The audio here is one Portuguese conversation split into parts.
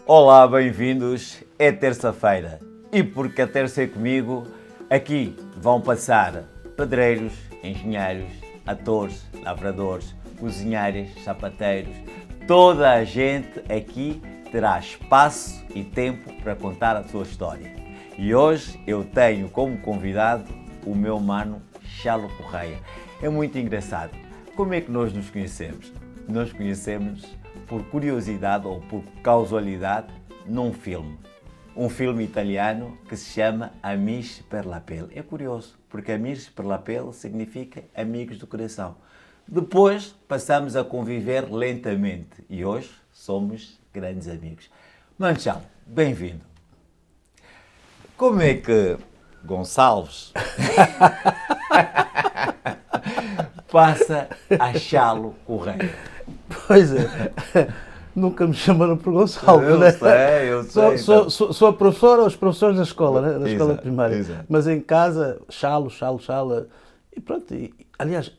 Olá, bem-vindos. É terça-feira e porque a terça é comigo, aqui vão passar pedreiros, engenheiros, atores, lavradores, cozinheiros, sapateiros. Toda a gente aqui terá espaço e tempo para contar a sua história. E hoje eu tenho como convidado o meu mano Chalo Correia. É muito engraçado. Como é que nós nos conhecemos? Nós conhecemos por curiosidade ou por causalidade num filme. Um filme italiano que se chama Amici per la Pelle. É curioso, porque Amici per la Pelle significa amigos do coração. Depois passamos a conviver lentamente e hoje somos grandes amigos. Mano Chalo, bem-vindo. Como é que Gonçalves passa a Chalo Correia? Pois é, nunca me chamaram por Gonçalves, Eu sei. Sou a professora, os professores da escola, né? Da escola Exato, primária. exato. Mas em casa, Chalo. E pronto, aliás,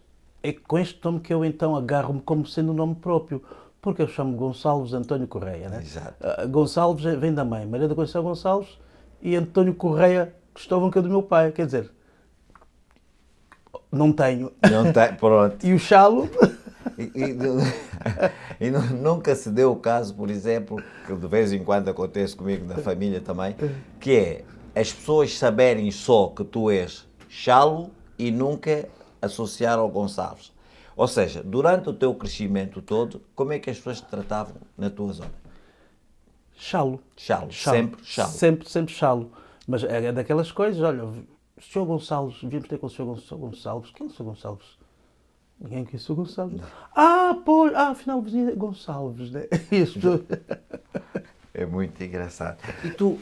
é com este nome que eu então agarro-me como sendo o nome próprio. Porque eu chamo Gonçalves António Correia, né? Exato. Gonçalves vem da mãe, Maria da Conceição Gonçalves, e António Correia Cristóvão, que é do meu pai. Quer dizer, não tenho. Não tem, pronto. E o Chalo... E nunca se deu o caso, por exemplo, que de vez em quando acontece comigo na família também, que é as pessoas saberem só que tu és Chalo e nunca associar ao Gonçalves. Ou seja, durante o teu crescimento todo, como é que as pessoas te tratavam na tua zona? Chalo. Sempre Chalo. Sempre Chalo. Mas é daquelas coisas, olha, o Sr. Gonçalves, devíamos ter com o Sr. Gonçalves. Quem é o Sr. Gonçalves? Ninguém conhece o Gonçalves. Pois, afinal o vizinho é Gonçalves, né? Isto. É muito engraçado. E tu,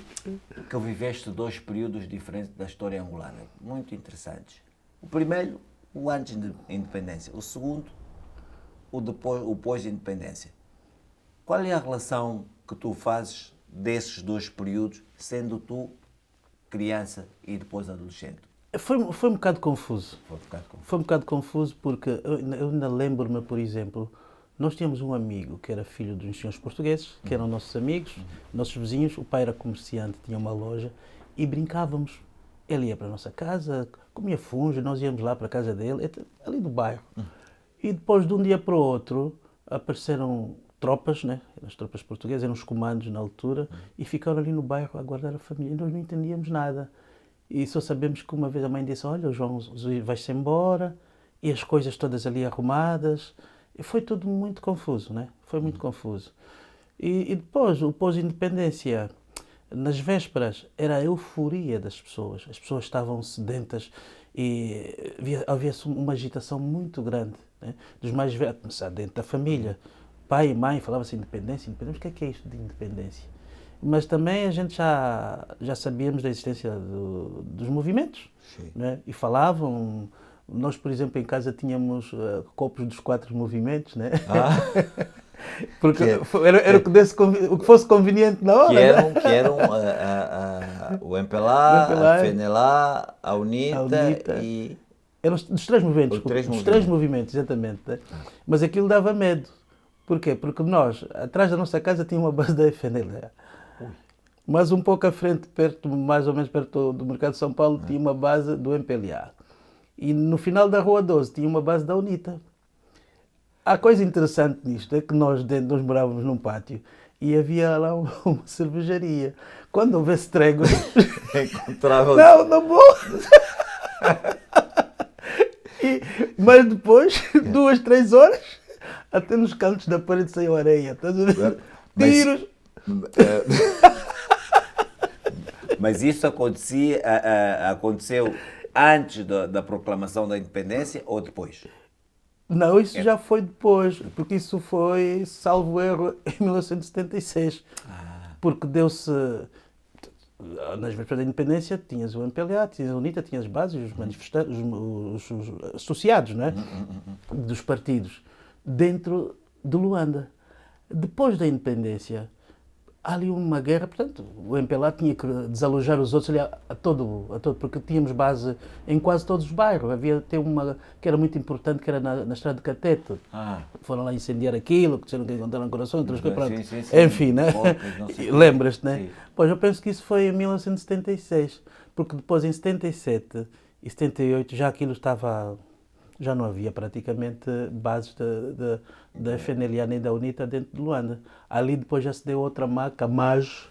que viveste dois períodos diferentes da história angolana, muito interessantes. O primeiro, o antes da independência. O segundo, o pós-independência. Qual é a relação que tu fazes desses dois períodos, sendo tu criança e depois adolescente? Foi um bocado confuso. Foi um bocado confuso porque eu ainda lembro-me, por exemplo, nós tínhamos um amigo que era filho de uns senhores portugueses, que eram nossos amigos, nossos vizinhos. O pai era comerciante, tinha uma loja e brincávamos. Ele ia para a nossa casa, comia fungo, nós íamos lá para a casa dele, ali do bairro. E depois, de um dia para o outro, apareceram tropas, né? As tropas portuguesas, eram os comandos na altura, e ficaram ali no bairro a guardar a família. E nós não entendíamos nada. E só sabemos que uma vez a mãe disse, olha, o João vai-se embora, e as coisas todas ali arrumadas. E foi tudo muito confuso, né? Foi muito confuso. E depois, o pós-independência, nas vésperas, era a euforia das pessoas. As pessoas estavam sedentas e havia-se uma agitação muito grande, né? Dos mais velhos, começar dentro da família. Pai e mãe falavam-se independência. O que é isto de independência? Mas também a gente já sabíamos da existência dos movimentos, né? E falavam. Nós, por exemplo, em casa tínhamos copos dos 4 movimentos, né? Porque era o que fosse conveniente na hora. Que eram o MPLA, a FENELA, a UNITA e... Eram dos 3 movimentos, dos três movimentos, exatamente. Né? Mas aquilo dava medo. Porquê? Porque nós, atrás da nossa casa, tinha uma base da FNLA. Mas um pouco à frente, mais ou menos perto do Mercado de São Paulo, tinha uma base do MPLA. E no final da Rua 12 tinha uma base da UNITA. A coisa interessante nisto é que nós morávamos num pátio e havia lá uma cervejaria. Quando houvesse tréguas... Encontrava... Não vou! Mas depois, 2, 3 horas, até nos cantos da parede saiu areia. Estás a ver? Tiros! Mas isso aconteceu antes da proclamação da independência ou depois? Não, isso já foi depois, porque isso foi, salvo erro, em 1976. Porque deu-se, nas vésperas da independência, tinhas o MPLA, tinhas a UNITA, tinhas as bases, os manifestantes, os associados, não é? Dos partidos, dentro de Luanda. Depois da independência, há ali uma guerra, portanto, o MPLA tinha que desalojar os outros ali a todo, porque tínhamos base em quase todos os bairros. Havia até uma que era muito importante, que era na estrada de Cateto. Foram lá incendiar aquilo, que disseram que encontraram coração, outras coisas, pronto. Sim. Enfim, né? Lembras-te, né? Sim. Pois, eu penso que isso foi em 1976, porque depois em 77 e 78 já aquilo estava... Já não havia praticamente bases da FNLA nem da UNITA dentro de Luanda. Ali depois já se deu outra marca, MAJ,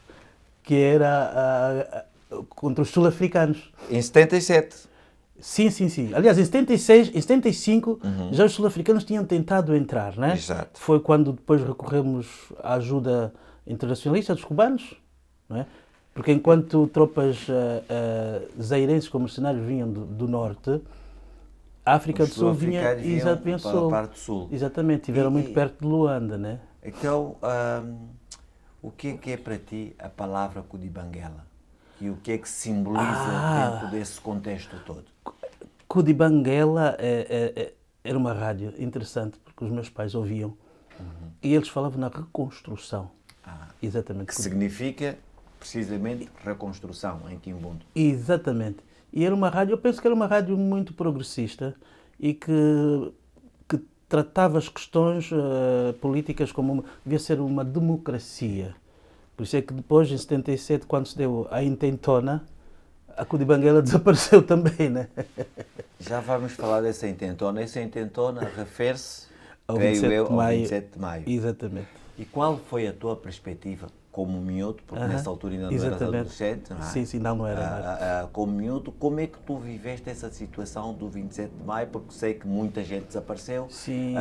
que era contra os sul-africanos. Em 77? Sim. Aliás, em 76, em 75, já os sul-africanos tinham tentado entrar, né? Exato. Foi quando depois recorremos à ajuda internacionalista dos cubanos, não é? Porque enquanto tropas zairenses como mercenários vinham do norte, a África do Sul vinha para a parte do sul. Exatamente, estiveram muito perto de Luanda, né? Então, o que é para ti a palavra Cudibanguela? E o que é que simboliza dentro desse contexto todo? Cudibanguela era uma rádio interessante, porque os meus pais ouviam. E eles falavam na reconstrução. Exatamente. Que significa, precisamente, reconstrução em Quimbundo. Exatamente. E era uma rádio, eu penso que era uma rádio muito progressista e que tratava as questões políticas como devia ser uma democracia. Por isso é que depois, em 77, quando se deu a intentona, a Cudibanguela desapareceu também, né? Já vamos falar dessa intentona. Essa intentona refere-se, ao creio eu, ao 27 de maio. Exatamente. E qual foi a tua perspectiva como miúdo, porque nessa altura ainda não eras adolescente, não é? Sim, não era. Como miúdo, como é que tu viveste essa situação do 27 de maio? Porque sei que muita gente desapareceu. Sim.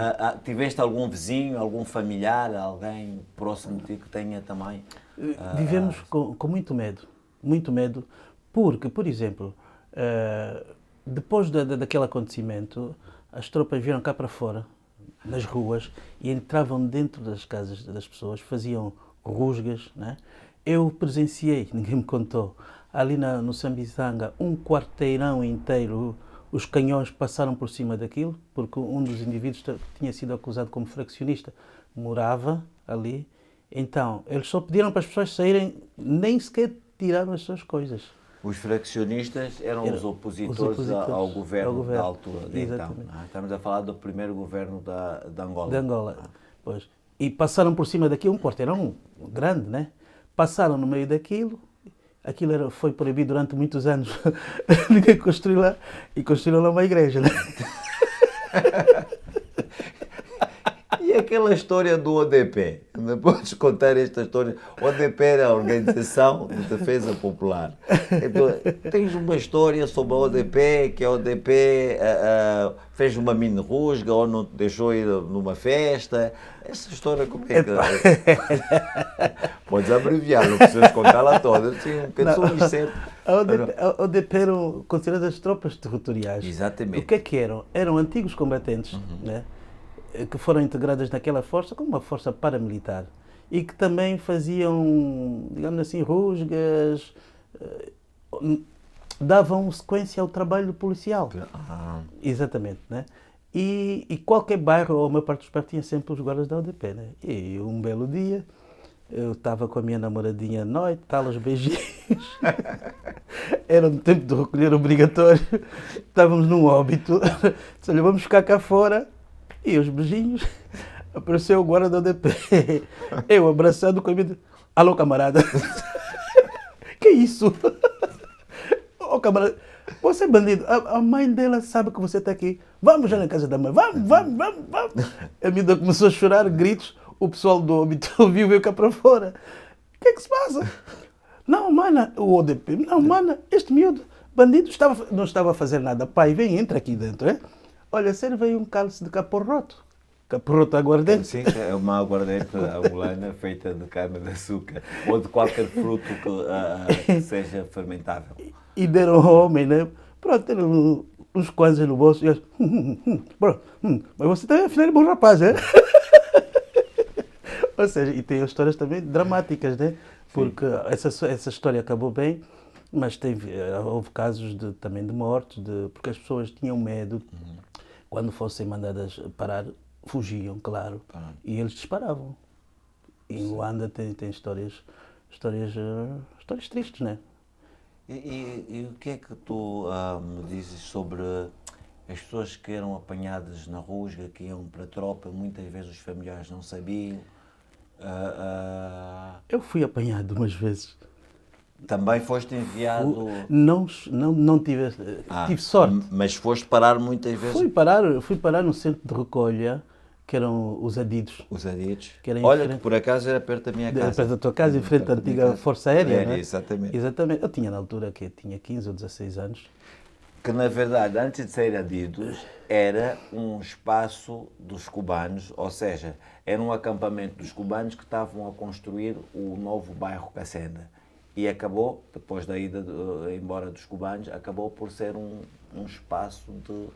Tiveste algum vizinho, algum familiar, alguém próximo de ti que tenha também? Vivemos com muito medo, porque, por exemplo, depois daquele acontecimento, as tropas vieram cá para fora, nas ruas, e entravam dentro das casas das pessoas, faziam rusgas, né? Eu presenciei, ninguém me contou, ali no Sambizanga, um quarteirão inteiro, os canhões passaram por cima daquilo, porque um dos indivíduos tinha sido acusado como fraccionista, morava ali. Então, eles só pediram para as pessoas saírem, nem sequer tiraram as suas coisas. Os fraccionistas eram os opositores ao governo da altura. Então, estamos a falar do primeiro governo de Angola. De Angola, pois. E passaram por cima daquilo, um quarteirão grande, né? Passaram no meio daquilo, aquilo foi proibido durante muitos anos. Ninguém construiu lá, e construíram lá uma igreja, né? E aquela história do ODP? Não podes contar esta história? O ODP era a Organização de Defesa Popular. Então, tens uma história sobre a ODP, que a ODP fez uma mini rusga ou não te deixou ir numa festa. Essa história como é que... Podes abreviar, não precisas contá-la toda. Sim, pensou nisso, certo? A ODP eram consideradas as tropas territoriais. Exatamente. O que é que eram? Eram antigos combatentes, né? Que foram integradas naquela força como uma força paramilitar e que também faziam, digamos assim, rusgas, davam sequência ao trabalho policial. Exatamente, né? E qualquer bairro, ou a maior parte dos bairros, tinha sempre os guardas da ODP, né? E um belo dia, eu estava com a minha namoradinha à noite, tal, aos beijinhos. Era no tempo de recolher obrigatório. Estávamos num óbito. Disse, olha, vamos ficar cá fora. E os beijinhos, apareceu o guarda da ODP. Eu abraçado com a minha... Alô, camarada. Que isso? Oh, camarada, você é bandido. A mãe dela sabe que você está aqui. Vamos já na casa da mãe. Vamos. A minha começou a chorar, gritos. O pessoal do óbito ouviu e veio cá para fora. O que é que se passa? Não, mana, o ODP. Não, mana, este miúdo, bandido, não estava a fazer nada. Pai, vem, entra aqui dentro, é? Olha, serve aí um cálice de caporroto. Caporroto aguardente. Sim, é uma aguardente angolana feita de cana-de-açúcar ou de qualquer fruto que seja fermentável. E deram ao homem, né? Pronto, deram uns kwanzas no bolso. E eu, pronto, mas você também, afinal, é bom rapaz, é? Ou seja, e tem histórias também dramáticas, né? Porque essa história acabou bem, mas houve casos também de mortes, porque as pessoas tinham medo. Quando fossem mandadas parar, fugiam, claro. E eles disparavam. E em Luanda tem histórias histórias tristes, né? E o que é que tu me dizes sobre as pessoas que eram apanhadas na rusga, que iam para a tropa, muitas vezes os familiares não sabiam? Eu fui apanhado umas vezes. Também foste enviado. Não tive, tive sorte. Mas foste parar muitas vezes. Fui parar no centro de recolha, que eram os adidos. Os adidos. Que era Olha, frente, que por acaso era perto da minha casa. perto da tua casa, em frente à antiga Força Aérea, não é? Exatamente. Exatamente. Eu tinha na altura que tinha 15 ou 16 anos. Que na verdade, antes de ser adidos, era um espaço dos cubanos, ou seja, era um acampamento dos cubanos que estavam a construir o novo bairro Cacenda. E acabou, depois da ida embora dos cubanos, acabou por ser um espaço de...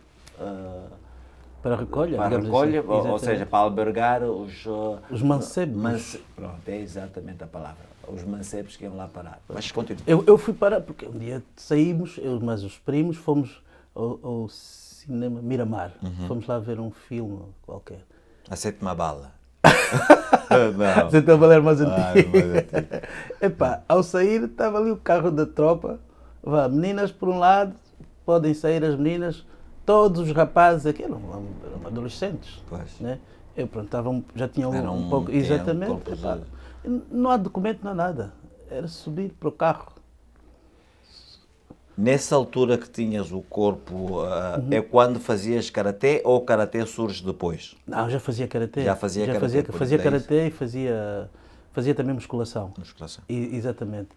Para a recolha, para a recolha, assim. Ou seja, para albergar os mancebos. Pronto, é exatamente a palavra. Os mancebos que iam lá parar. Mas continua. Eu fui parar, porque um dia saímos, eu mais os primos, fomos ao cinema Miramar. Fomos lá ver um filme qualquer. A Sétima Bala. Não. Você estava a ler mais antigo. Epá, ao sair estava ali o carro da tropa. Vá, meninas por um lado, podem sair as meninas, todos os rapazes aqui eram adolescentes. Pois. Né? Eu pronto, já tinham era um pouco. Exatamente. Epá, não há documento, não há nada. Era subir para o carro. Nessa altura que tinhas o corpo, é quando fazias karatê ou o karatê surge depois? Não, já fazia karatê. Já fazia karatê. Fazia karatê e fazia também musculação. Exatamente.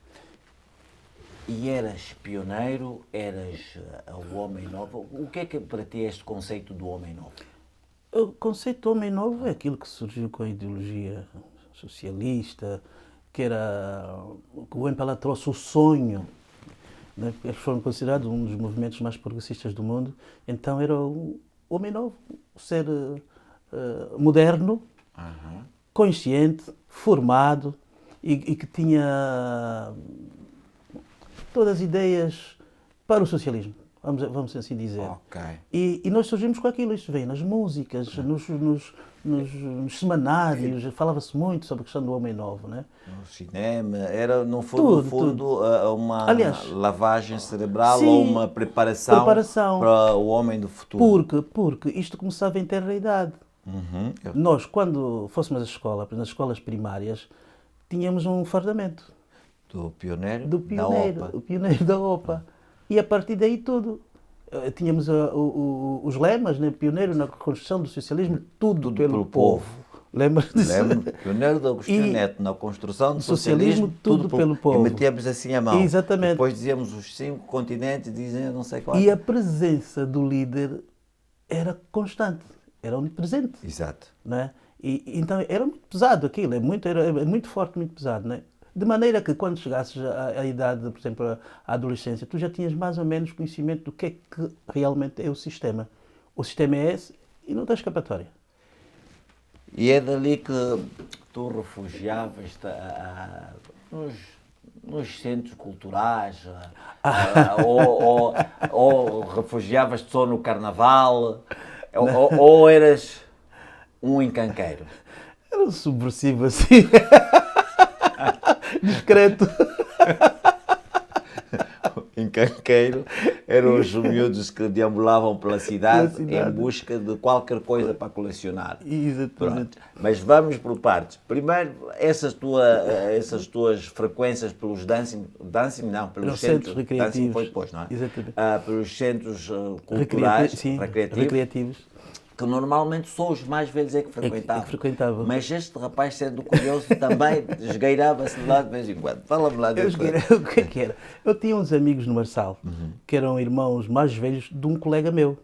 E eras pioneiro, eras o homem novo. O que é que para ti é este conceito do homem novo? O conceito do homem novo é aquilo que surgiu com a ideologia socialista, que o MPLA trouxe o sonho. Né? Eles foram considerados um dos movimentos mais progressistas do mundo. Então era o homem novo, o ser moderno, consciente, formado e que tinha todas as ideias para o socialismo, vamos assim dizer. Okay. E nós surgimos com aquilo, isto vem nas músicas, nos semanários, falava-se muito sobre a questão do homem novo, né? No cinema, era no fundo uma lavagem cerebral, sim, ou uma preparação para o homem do futuro. Porque isto começava em tenra idade. Nós, quando fôssemos à escola, nas escolas primárias, tínhamos um fardamento. Do pioneiro da OPA. O pioneiro da OPA. E a partir daí tudo. Tínhamos os lemas, né? Pioneiro na construção do socialismo, tudo pelo povo. Lembra disso? Lembro. Pioneiro de Agostinho Neto na construção do socialismo, tudo pelo povo. E metíamos assim a mão. Exatamente. Depois dizíamos os 5 continentes, dizem não sei qual. E a presença do líder era constante, era onipresente. Exato. Né? Então era muito pesado aquilo, é muito forte, muito pesado. Né? De maneira que quando chegasses à idade, por exemplo, à adolescência, tu já tinhas mais ou menos conhecimento do que é que realmente é o sistema. O sistema é esse e não tens escapatória. E é dali que tu refugiavas-te nos centros culturais, ou refugiavas-te só no carnaval, ou eras um encanqueiro? Era um subversivo assim. Discreto. Encanqueiro eram os miúdos que deambulavam pela cidade em busca de qualquer coisa para colecionar. Exatamente. Mas vamos por partes. Primeiro, essas tuas frequências pelos pelos centros recreativos. Dancing foi depois, não é? Exatamente. Pelos centros culturais, recreativos. Que normalmente só os mais velhos é que frequentavam. Mas este rapaz, sendo curioso, também esgueirava-se de lá de vez em quando. Fala-me lá disso. O que é que era? Eu tinha uns amigos no Marçal, que eram irmãos mais velhos de um colega meu,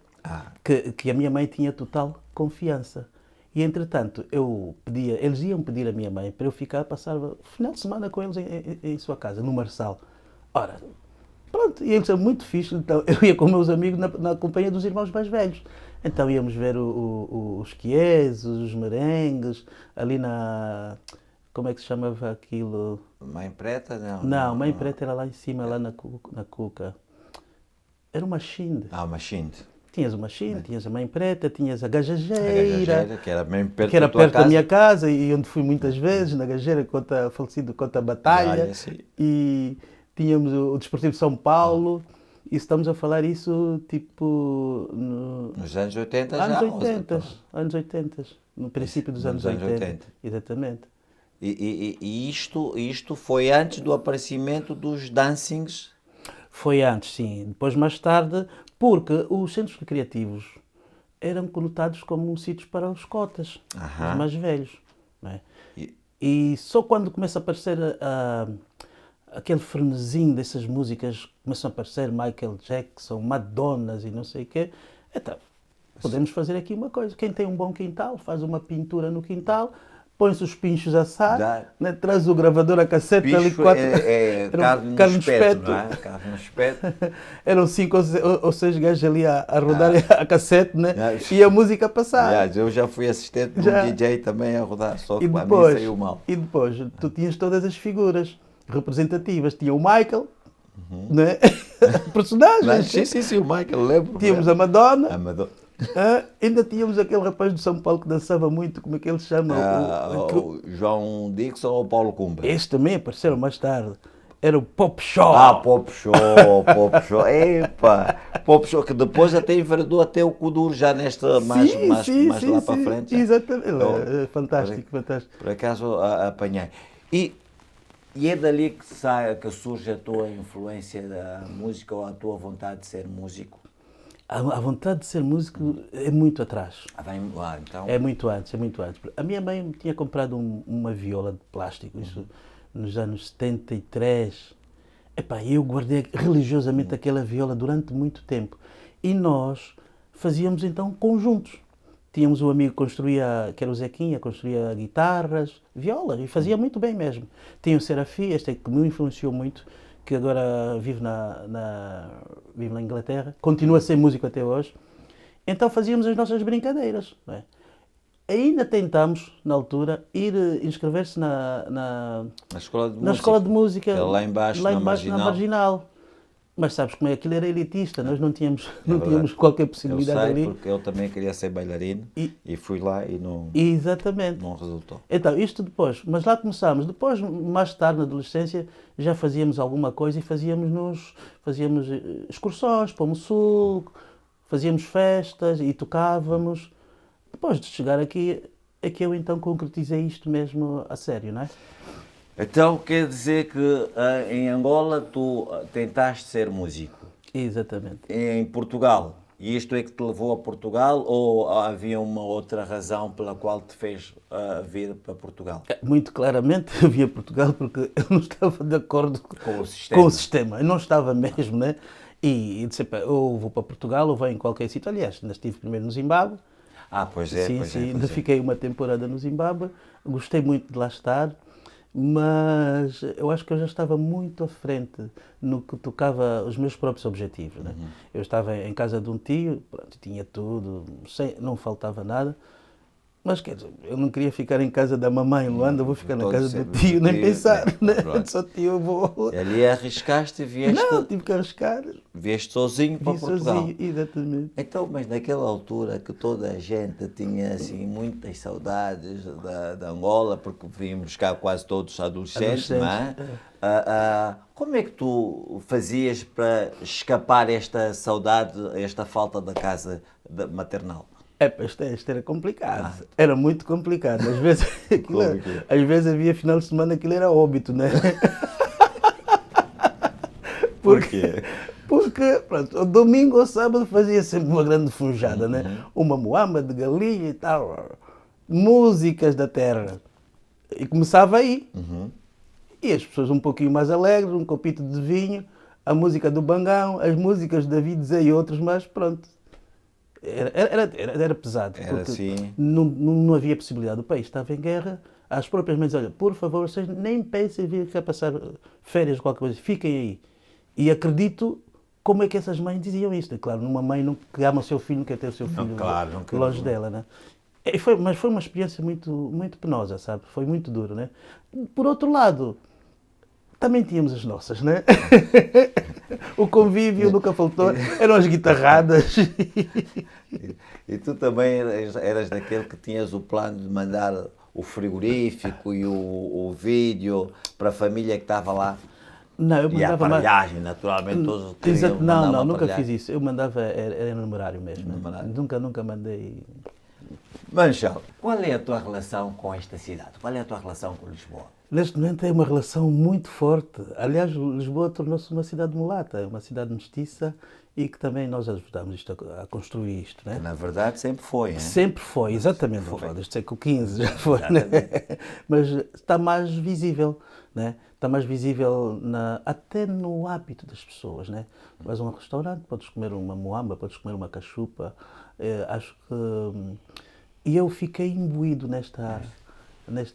que a minha mãe tinha total confiança. E, entretanto, eles iam pedir à minha mãe para eu ficar, passar o final de semana com eles em sua casa, no Marçal. Ora, pronto, e eles são muito fixos, então eu ia com meus amigos na companhia dos irmãos mais velhos. Então íamos ver os quiés, os merengues, ali na... Como é que se chamava aquilo? Mãe Preta? Não, Mãe Preta era lá em cima, lá na Cuca. Era uma Machinde. Machinde. Tinhas o Machine, tinhas a Mãe Preta, tinhas a Gajageira, Que era mesmo perto que era da tua perto da casa. minha casa e onde fui muitas vezes, na Gageira, contra falecido contra a Batalha. Olha, sim. E tínhamos o Desportivo de São Paulo. E estamos a falar isso tipo Nos anos 80 anos já. 80, anos 80, no princípio dos anos 80. Exatamente. E isto foi antes do aparecimento dos dancings. Foi antes, sim. Depois, mais tarde, porque os centros recreativos eram conotados como sítios para os cotas, os mais velhos. Não é? E só quando começa a aparecer aquele frenesim dessas músicas, começam a aparecer Michael Jackson, Madonnas e não sei o quê, então, podemos fazer aqui uma coisa. Quem tem um bom quintal, faz uma pintura no quintal, põe-se os pinchos a assar, né? Traz o gravador a cassete Picho ali, quatro... carne no espeto, não é? Carne no espeto. Eram 5 ou 6 gajos ali a rodar a cassete, né? E a música a passar. Aliás, eu já fui assistente de um DJ também a rodar, só que para mim saiu mal. E depois, tu tinhas todas as figuras representativas. Tinha o Michael, né? Personagens. Sim, o Michael, lembro. Tínhamos a Madonna. Ainda tínhamos aquele rapaz do São Paulo que dançava muito, como é que ele se chama? O João Dixon ou o Paulo Cumbra? Estes também apareceram mais tarde. Era o Pop Show. Pop Show. Epa, Pop Show, que depois até enveredou até o Kuduro, já nesta mais lá para frente. Exatamente. Fantástico. Por acaso apanhei. E é dali que surge a tua influência da música ou a tua vontade de ser músico? A vontade de ser músico é muito atrás. Então. É muito antes. A minha mãe me tinha comprado uma viola de plástico, isso nos anos 73. Eu guardei religiosamente aquela viola durante muito tempo. E nós fazíamos então conjuntos. Tínhamos um amigo que construía, que era o Zequinha, construía guitarras, violas, e fazia muito bem mesmo. Tinha o Serafim, este que me influenciou muito, que agora vive vive na Inglaterra, continua a ser músico até hoje. Então fazíamos as nossas brincadeiras. Não é? Ainda tentámos, na altura, ir inscrever-se na escola de música. Lá embaixo na Marginal. Mas sabes como é? Aquilo era elitista, nós não tínhamos qualquer possibilidade ali. Porque eu também queria ser bailarino e fui lá e não resultou. Então, isto depois, mas lá começámos. Depois, mais tarde, na adolescência, já fazíamos alguma coisa e fazíamos excursões para o Sul, fazíamos festas e tocávamos. Depois de chegar aqui, é que eu então concretizei isto mesmo a sério, não é? Então quer dizer que em Angola tu tentaste ser músico? Exatamente. Em Portugal? E isto é que te levou a Portugal ou havia uma outra razão pela qual te fez vir para Portugal? Muito claramente havia Portugal porque eu não estava de acordo com o sistema. Eu não estava mesmo, né? E disse, ou vou para Portugal ou vou em qualquer sítio. Aliás, ainda estive primeiro no Zimbábue. Pois é. Ainda fiquei uma temporada no Zimbábue. Gostei muito de lá estar. Mas eu acho que eu já estava muito à frente no que tocava os meus próprios objetivos. Né? Eu estava em casa de um tio, pronto, tinha tudo, não faltava nada, mas quer dizer, eu não queria ficar em casa da mamãe em Luanda, vou ficar na casa do tio, nem pensar, né? Só tio, eu vou... E ali arriscaste e vieste... Não, tive que arriscar. Vieste sozinho para Portugal. Sozinho, exatamente. Então, mas naquela altura que toda a gente tinha assim muitas saudades da Angola, porque vínhamos cá quase todos adolescentes, não é? Como é que tu fazias para escapar esta saudade, esta falta da casa maternal? Isto era complicado. Era muito complicado. Às vezes, às vezes havia final de semana aquilo era óbito, né? Por quê? Porque, pronto, domingo ou sábado fazia sempre uma grande funjada, né? Uma moamba de galinha e tal. Músicas da terra. E começava aí. E as pessoas um pouquinho mais alegres, um copito de vinho, a música do Bangão, as músicas de David Zé e outros, mas pronto. Era pesado, porque assim. não havia possibilidade. O país estava em guerra, as próprias mães, olha, por favor, vocês nem pensem em vir cá passar férias ou qualquer coisa, fiquem aí. E acredito como é que essas mães diziam isto. Claro, numa mãe que ama o seu filho, não quer ter o seu filho longe dela, né? Mas foi uma experiência muito, muito penosa, sabe? Foi muito duro, né? Por outro lado, também tínhamos as nossas, né? O convívio nunca faltou, eram as guitarradas. E tu também eras daquele que tinhas o plano de mandar o frigorífico e o vídeo para a família que estava lá? Não, eu E a mandava mais. aparelhagem, naturalmente, todos queriam Exato, mandar não, uma nunca aparelhagem. fiz isso. Eu mandava, era numerário mesmo. Numerário. Nunca mandei. Manchal, qual é a tua relação com esta cidade? Qual é a tua relação com Lisboa? Neste momento é uma relação muito forte. Aliás, Lisboa tornou-se uma cidade mulata, uma cidade mestiça e que também nós ajudamos isto a construir isto, né? Na verdade, sempre foi, hein? Sempre foi, exatamente, Foi. desde o século XV já foi, né? Mas está mais visível, né? Está mais visível até no hábito das pessoas, né? Vais a um restaurante, podes comer uma moamba, podes comer uma cachupa, acho que... E eu fiquei imbuído nesta...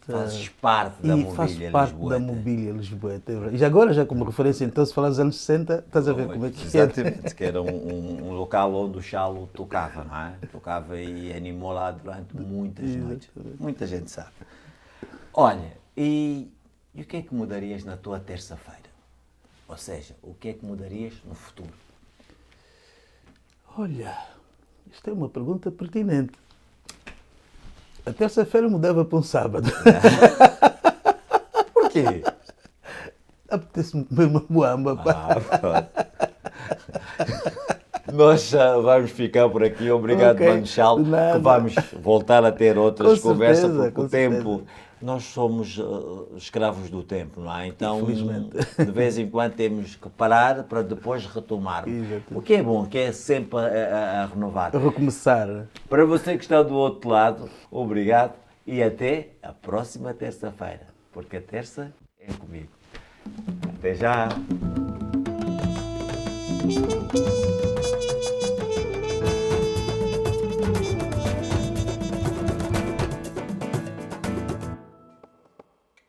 Fazes parte da mobília faço parte da lisboeta. mobília lisboeta. E agora, já como referência, então, se falar dos anos 60, estás a ver como é que é. Exatamente, que era um local onde o Chalo tocava, não é? Tocava e animou lá durante muitas noites. Muita gente sabe. Olha, e o que é que mudarias na tua terça-feira? Ou seja, o que é que mudarias no futuro? Olha, isto é uma pergunta pertinente. A terça-feira mudava para um sábado. Porquê? Apetece-me comer uma moamba, pá. Pronto. Nós já vamos ficar por aqui. Obrigado, Ok, Manchal, de nada. que vamos voltar a ter outras Com conversas, certeza, porque com o tempo... Nós somos escravos do tempo, não é? Então, Infelizmente. de vez em quando temos que parar para depois retomarmos. Exatamente. O que é bom, que é sempre a renovar. A recomeçar. Para você que está do outro lado, obrigado e até a próxima terça-feira, porque a terça é comigo. Até já!